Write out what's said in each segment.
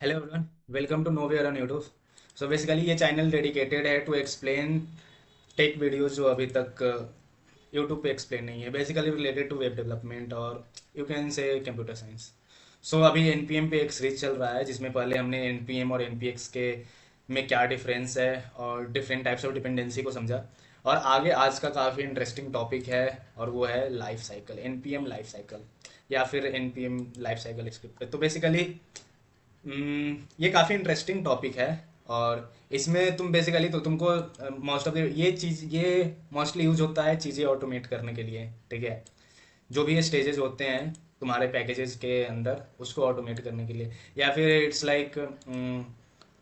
Hello everyone, welcome to nowhere on YouTube. So basically ये channel dedicated है to explain tech videos जो अभी तक यूट्यूब पे एक्सप्लेन नहीं है, basically related to web development और you can say computer science. So अभी एनपीएम पे एक सीरीज चल रहा है जिसमें पहले हमने एनपीएम और एनपीएक्स के में क्या डिफरेंस है और डिफरेंट टाइप्स ऑफ डिपेंडेंसी को समझा। और आगे आज का काफ़ी इंटरेस्टिंग टॉपिक है और वो है life cycle, NPM life cycle या फिर एनपीएम लाइफ साइकिल स्क्रिप्ट पे। तो बेसिकली ये काफ़ी इंटरेस्टिंग टॉपिक है और इसमें तुम बेसिकली तो तुमको मोस्ट ऑफ ये चीज़ ये मोस्टली यूज होता है चीज़ें ऑटोमेट करने के लिए, ठीक है। जो भी ये स्टेजेस होते हैं तुम्हारे पैकेजेस के अंदर उसको ऑटोमेट करने के लिए, या फिर इट्स लाइक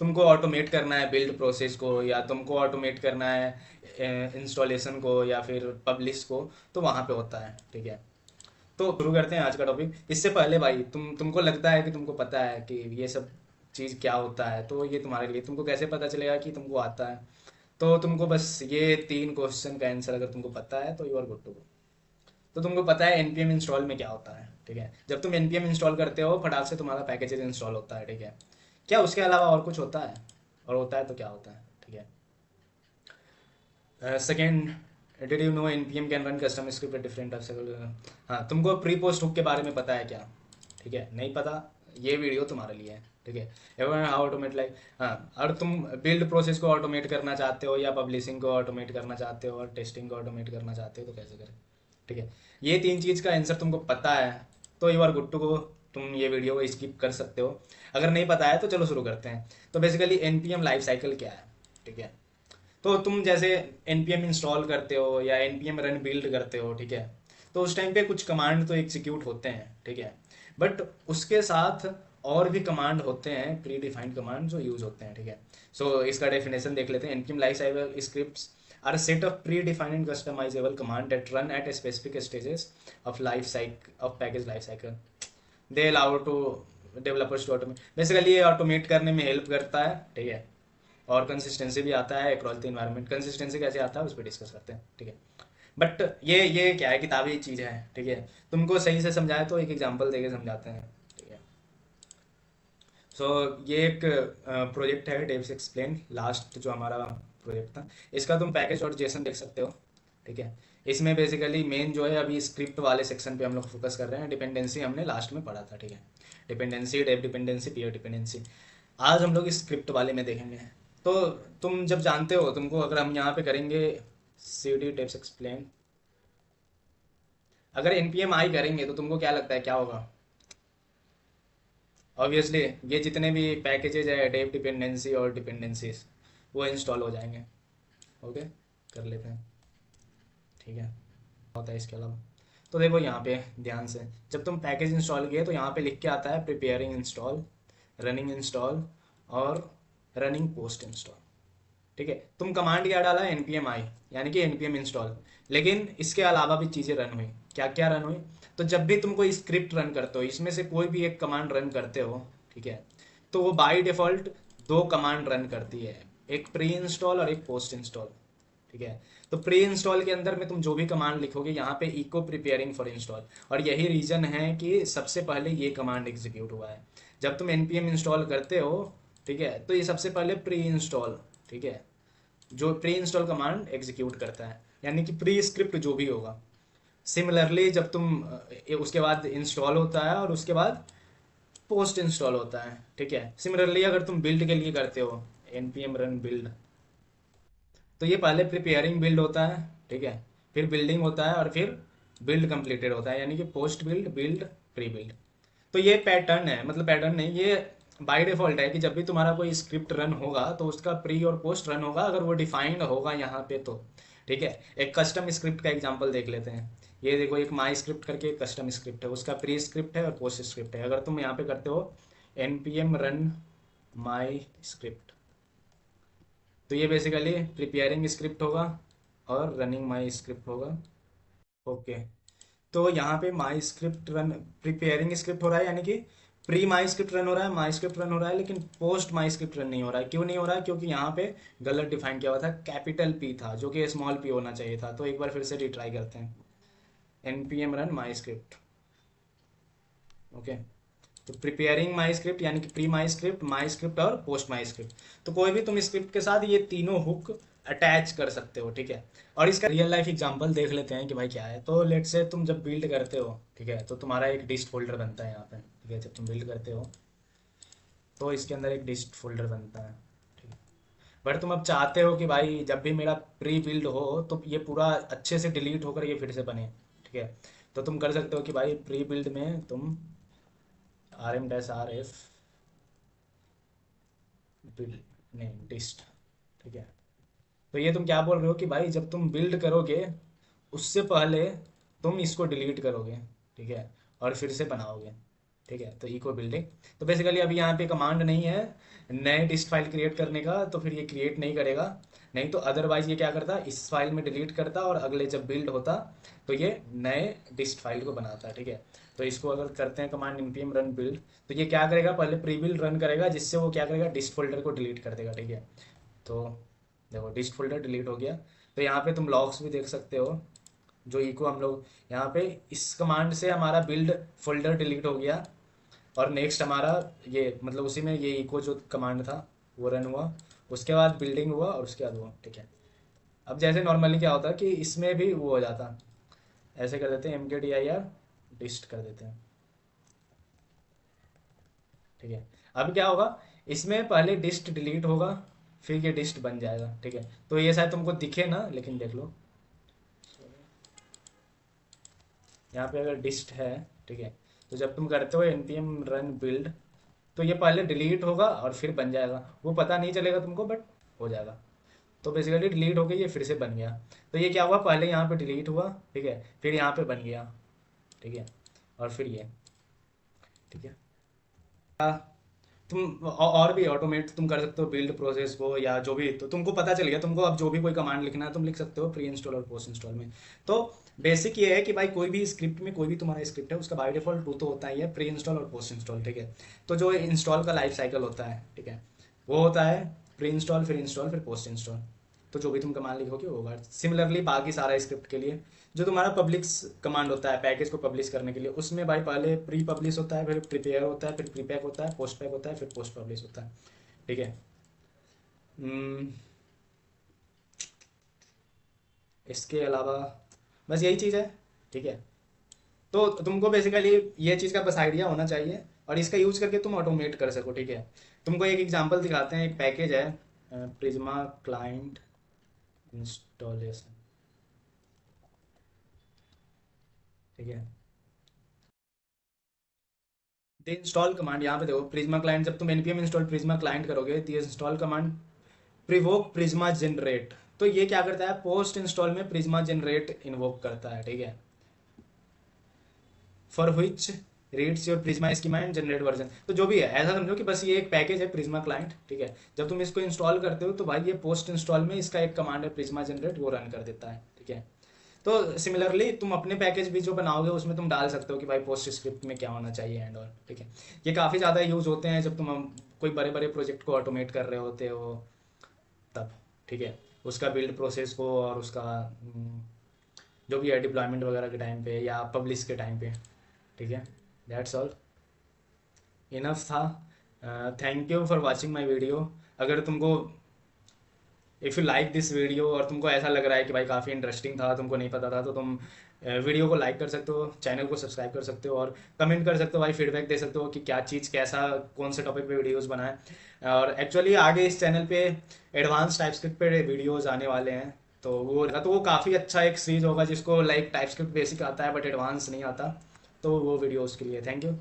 तुमको ऑटोमेट करना है बिल्ड प्रोसेस को, या तुमको ऑटोमेट करना है इंस्टॉलेशन को या फिर पब्लिश को, तो वहाँ पे होता है, ठीक है। तो शुरू करते हैं आज का टॉपिक। इससे पहले भाई तुमको लगता है कि तुमको पता है कि ये सब चीज़ क्या होता है, तो ये तुम्हारे लिए तुमको कैसे पता चलेगा कि तुमको आता है। तो तुमको बस ये 3 क्वेश्चन का आंसर अगर तुमको पता है तो you are good to go. तो तुमको पता है एनपीएम इंस्टॉल में क्या होता है, ठीक है। जब तुम एनपीएम इंस्टॉल करते हो फटाक से तुम्हारा पैकेजेस इंस्टॉल होता है, ठीक है। क्या उसके अलावा और कुछ होता है? और होता है तो क्या होता है, ठीक है। Second, did you know NPM can run custom script different हाँ, तुमको प्री पोस्ट हुक के बारे में पता है क्या? ठीक है, नहीं पता, ये वीडियो तुम्हारे लिए है, ठीक है। एवं हाउ ऑटोमेट लाइक, हाँ, और तुम बिल्ड प्रोसेस को ऑटोमेट करना चाहते हो या पब्लिशिंग को ऑटोमेट करना चाहते हो और टेस्टिंग को ऑटोमेट करना चाहते हो तो कैसे करें, ठीक है। ये 3 चीज़ का आंसर तुमको पता है तो you are good to go. तुम ये वीडियो को स्किप कर सकते हो। अगर नहीं पता है तो चलो शुरू करते हैं। तो बेसिकली एनपीएम लाइफ साइकिल क्या है, ठीक है। तो तुम जैसे npm इंस्टॉल करते हो या npm रन बिल्ड करते हो, ठीक है। तो उस टाइम पे कुछ कमांड तो एग्जीक्यूट होते हैं, ठीक है। बट उसके साथ और भी कमांड होते हैं, प्री डिफाइंड कमांड जो यूज होते हैं, ठीक है। सो इसका डेफिनेशन देख लेते हैं। npm life cycle scripts are set of predefined and customisable command that run at specific stages of life cycle of package life cycle. They allow to developers to automate, basically ये automate करने में help करता है, ठीक है। और consistency भी आता है अक्रॉस द इन्वायरमेंट। कंसिस्टेंसी कैसे आता है उस पर डिस्कस करते हैं, ठीक है। बट ये क्या है, किताबी चीज़ है, ठीक है। तुमको सही से समझाए तो एक एग्जांपल देके समझाते हैं, ठीक है। सो ये एक प्रोजेक्ट है डेव्स एक्सप्लेन, लास्ट जो हमारा प्रोजेक्ट था। इसका तुम पैकेज और जेसन देख सकते हो, ठीक है। इसमें बेसिकली मेन जो है अभी स्क्रिप्ट वाले सेक्शन पे हम लोग फोकस कर रहे हैं। डिपेंडेंसी हमने लास्ट में पढ़ा था, ठीक है। Dependency, dev dependency, peer dependency. आज हम लोग स्क्रिप्ट वाले में देखेंगे। तो तुम जब जानते हो, तुमको अगर हम यहाँ पे करेंगे सी डी टेप्स एक्सप्लेन, अगर एनपीएम आई करेंगे तो तुमको क्या लगता है क्या होगा? ऑब्वियसली ये जितने भी पैकेजेज है डेव डिपेंडेंसी और डिपेंडेंसीज वो इंस्टॉल हो जाएंगे। ओके, कर लेते हैं, ठीक है। होता है इसके अलावा, तो देखो यहाँ पे ध्यान से, जब तुम पैकेज इंस्टॉल किए तो यहाँ पे लिख के आता है प्रिपेयरिंग इंस्टॉल, रनिंग इंस्टॉल और रनिंग पोस्ट इंस्टॉल, ठीक है। तुम कमांड क्या डाला? npm आई, यानी कि npm इंस्टॉल। लेकिन इसके अलावा भी चीज़ें रन हुई। क्या क्या रन हुई? तो जब भी तुम कोई स्क्रिप्ट रन करते हो, इसमें से कोई भी एक कमांड रन करते हो, ठीक है, तो वो बाय डिफॉल्ट 2 कमांड रन करती है, एक प्री इंस्टॉल और एक पोस्ट इंस्टॉल, ठीक है। तो प्री इंस्टॉल के अंदर में तुम जो भी कमांड लिखोगे यहाँ पे इको प्रिपेयरिंग फॉर इंस्टॉल, और यही रीजन है कि सबसे पहले ये कमांड एग्जीक्यूट हुआ है। जब तुम npm इंस्टॉल करते हो, ठीक है, तो ये सबसे पहले प्री इंस्टॉल, ठीक है, जो प्री इंस्टॉल कमांड एग्जीक्यूट करता है, यानी कि प्री स्क्रिप्ट जो भी होगा। सिमिलरली जब तुम उसके बाद इंस्टॉल होता है और उसके बाद पोस्ट इंस्टॉल होता है, ठीक है। सिमिलरली अगर तुम बिल्ड के लिए करते हो npm रन बिल्ड, तो ये पहले प्रिपेयरिंग बिल्ड होता है, ठीक है, फिर बिल्डिंग होता है और फिर बिल्ड कंप्लीटेड होता है, यानी कि post build, build, pre build. तो ये पैटर्न है, मतलब पैटर्न नहीं, ये बाय डिफॉल्ट है कि जब भी तुम्हारा कोई स्क्रिप्ट रन होगा तो उसका प्री और पोस्ट रन होगा, अगर वो डिफाइंड होगा यहाँ पे तो, ठीक है। एक कस्टम स्क्रिप्ट का एग्जांपल देख लेते हैं। ये देखो, एक माई स्क्रिप्ट करके एक कस्टम स्क्रिप्ट है, उसका प्री स्क्रिप्ट है और पोस्ट स्क्रिप्ट है। अगर तुम यहाँ पे करते हो npm रन माई स्क्रिप्ट, तो ये बेसिकली प्रिपेयरिंग स्क्रिप्ट होगा और रनिंग माई स्क्रिप्ट होगा। ओके, तो यहाँ पे my script run, preparing script हो रहा है, यानी कि प्री माई स्क्रिप्ट रन हो रहा है, माई स्क्रिप्ट रन हो रहा है, लेकिन पोस्ट माई स्क्रिप्ट रन नहीं हो रहा है। क्यों नहीं हो रहा है? क्योंकि यहाँ पे गलत डिफाइन किया हुआ था, कैपिटल पी था जो कि स्मॉल पी होना चाहिए था। तो एक बार फिर से रिट्राई करते हैं, npm run my script, okay. तो प्रिपेयरिंग माई स्क्रिप्ट यानी कि प्री माई स्क्रिप्ट और पोस्ट माई स्क्रिप्ट। तो कोई भी तुम स्क्रिप्ट के साथ ये तीनों हुक अटैच कर सकते हो, ठीक है। और इसका रियल लाइफ एग्जांपल देख लेते हैं कि भाई क्या है। तो लेट से तुम जब बिल्ड करते हो, ठीक है, तो तुम्हारा एक डिस्ट फोल्डर बनता है यहाँ पे, ठीक है। जब तुम बिल्ड करते हो तो इसके अंदर एक डिस्ट फोल्डर बनता है, ठीक है। बट तुम अब चाहते हो कि भाई जब भी मेरा प्री बिल्ड हो तो ये पूरा अच्छे से डिलीट होकर ये फिर से बने, ठीक है। तो तुम कर सकते हो कि भाई प्री बिल्ड में तुम rm-rf बिल्ड नहीं डिस्ट, ठीक है। तो ये तुम क्या बोल रहे हो कि भाई जब तुम बिल्ड करोगे उससे पहले तुम इसको डिलीट करोगे, ठीक है, और फिर से बनाओगे, ठीक है। तो इको बिल्डिंग, तो बेसिकली अभी यहाँ पे कमांड नहीं है नए डिस्ट फाइल क्रिएट करने का, तो फिर ये क्रिएट नहीं करेगा। नहीं तो अदरवाइज ये क्या करता, इस फाइल में डिलीट करता और अगले जब बिल्ड होता तो ये नए डिस्ट फाइल को बनाता, ठीक है। तो इसको अगर करते हैं कमांड npm रन बिल्ड, तो ये क्या करेगा, पहले प्री बिल्ड रन करेगा जिससे वो क्या करेगा, डिस्ट फोल्डर को डिलीट कर देगा, ठीक है। तो देखो डिस्ट फोल्डर डिलीट हो गया। तो यहाँ पे तुम लॉग्स भी देख सकते हो, जो इको हम लोग यहाँ पे इस कमांड से हमारा बिल्ड फोल्डर डिलीट हो गया। और नेक्स्ट हमारा ये मतलब उसी में ये इको जो कमांड था वो रन हुआ, उसके बाद बिल्डिंग हुआ और उसके बाद वो, ठीक है। अब जैसे नॉर्मली क्या होता है कि इसमें भी वो हो जाता, ऐसे कर देते हैं mkdir डिस्ट कर देते हैं, ठीक है। अब क्या होगा, इसमें पहले डिस्ट डिलीट होगा फिर ये डिस्ट बन जाएगा, ठीक है। तो ये शायद तुमको दिखे ना, लेकिन देख लो यहाँ पे अगर डिस्ट है, ठीक है, तो जब तुम करते हो npm रन बिल्ड तो ये पहले डिलीट होगा और फिर बन जाएगा, वो पता नहीं चलेगा तुमको बट हो जाएगा। तो बेसिकली डिलीट हो गई, ये फिर से बन गया। तो ये क्या हुआ, पहले यहाँ पे डिलीट हुआ, ठीक है, फिर यहाँ पे बन गया, ठीक है, और फिर ये, ठीक है। तुम और भी ऑटोमेट तुम कर सकते हो बिल्ड प्रोसेस को या जो भी, तो तुमको पता चल गया। तुमको अब जो भी कोई कमांड लिखना है तुम लिख सकते हो प्री इंस्टॉल और पोस्ट इंस्टॉल में। तो बेसिक ये है कि भाई कोई भी स्क्रिप्ट में, कोई भी तुम्हारा स्क्रिप्ट है उसका बाय डिफॉल्ट टू तो होता ही है, प्री इंस्टॉल और पोस्ट इंस्टॉल, ठीक है। तो जो इंस्टॉल का लाइफ साइकिल होता है, ठीक है, वो होता है प्री इंस्टॉल फिर पोस्ट इंस्टॉल। तो जो भी तुम कमांड लिखोगे वो होगा। सिमिलरली बाकी सारा स्क्रिप्ट के लिए जो तुम्हारा पब्लिश कमांड होता है पैकेज को पब्लिश करने के लिए, उसमें भाई पहले प्री पब्लिश होता है, फिर प्रिपेयर होता है, फिर प्रीपैक होता है, पोस्ट पैक होता है, फिर पोस्ट पब्लिश होता है, ठीक है। हम्म, इसके अलावा बस यही चीज़ है, ठीक है। तो तुमको बेसिकली ये चीज़ का बस आइडिया होना चाहिए और इसका यूज करके तुम ऑटोमेट कर सको, ठीक है। तुमको एक एग्जांपल दिखाते हैं, एक पैकेज है प्रिज्मा क्लाइंट इंस्टॉलेशन, ठीक है। द इंस्टॉल कमांड यहाँ पे देखो, प्रिज्मा क्लाइंट, जब तुम npm इंस्टॉल प्रिज्मा क्लाइंट करोगे तो ये इंस्टॉल कमांड प्रिवोक प्रिज्मा जनरेट, तो ये क्या करता है, पोस्ट इंस्टॉल में प्रिज्मा जनरेट इन्वोक करता है, ठीक है। For which reads your Prisma schema and generate version, तो जो भी है ऐसा समझो कि बस ये एक पैकेज है प्रिज्मा क्लाइंट, ठीक है। जब तुम इसको इंस्टॉल करते हो तो भाई ये पोस्ट इंस्टॉल में इसका एक कमांड है प्रिज्मा जनरेट, वो रन कर देता है, ठीक है। तो सिमिलरली तुम अपने पैकेज भी जो बनाओगे उसमें तुम डाल सकते हो कि भाई पोस्ट स्क्रिप्ट में क्या होना चाहिए एंड ऑल, ठीक है। ये काफ़ी ज़्यादा यूज होते हैं जब तुम कोई बड़े बड़े प्रोजेक्ट को ऑटोमेट कर रहे होते हो तब, ठीक है। उसका बिल्ड प्रोसेस को और उसका जो भी है डिप्लॉयमेंट वगैरह के टाइम पे या पब्लिश के टाइम पे, ठीक है। दैट्स ऑल, इनफ था। Thank you for watching my video. अगर तुमको if you like this video और तुमको ऐसा लग रहा है कि भाई काफ़ी इंटरेस्टिंग था, तुमको नहीं पता था, तो तुम वीडियो को लाइक कर सकते हो, चैनल को सब्सक्राइब कर सकते हो और कमेंट कर सकते हो भाई, फीडबैक दे सकते हो कि क्या चीज़ कैसा कौन से टॉपिक पे वीडियोस बनाएं। और एक्चुअली आगे इस चैनल पे एडवांस टाइपस्क्रिप्ट पे वीडियोस आने वाले हैं, तो वो काफ़ी अच्छा एक सीरीज होगा जिसको लाइक टाइपस्क्रिप्ट बेसिक आता है बट एडवांस नहीं आता, तो वो वीडियो उसके लिए। Thank you.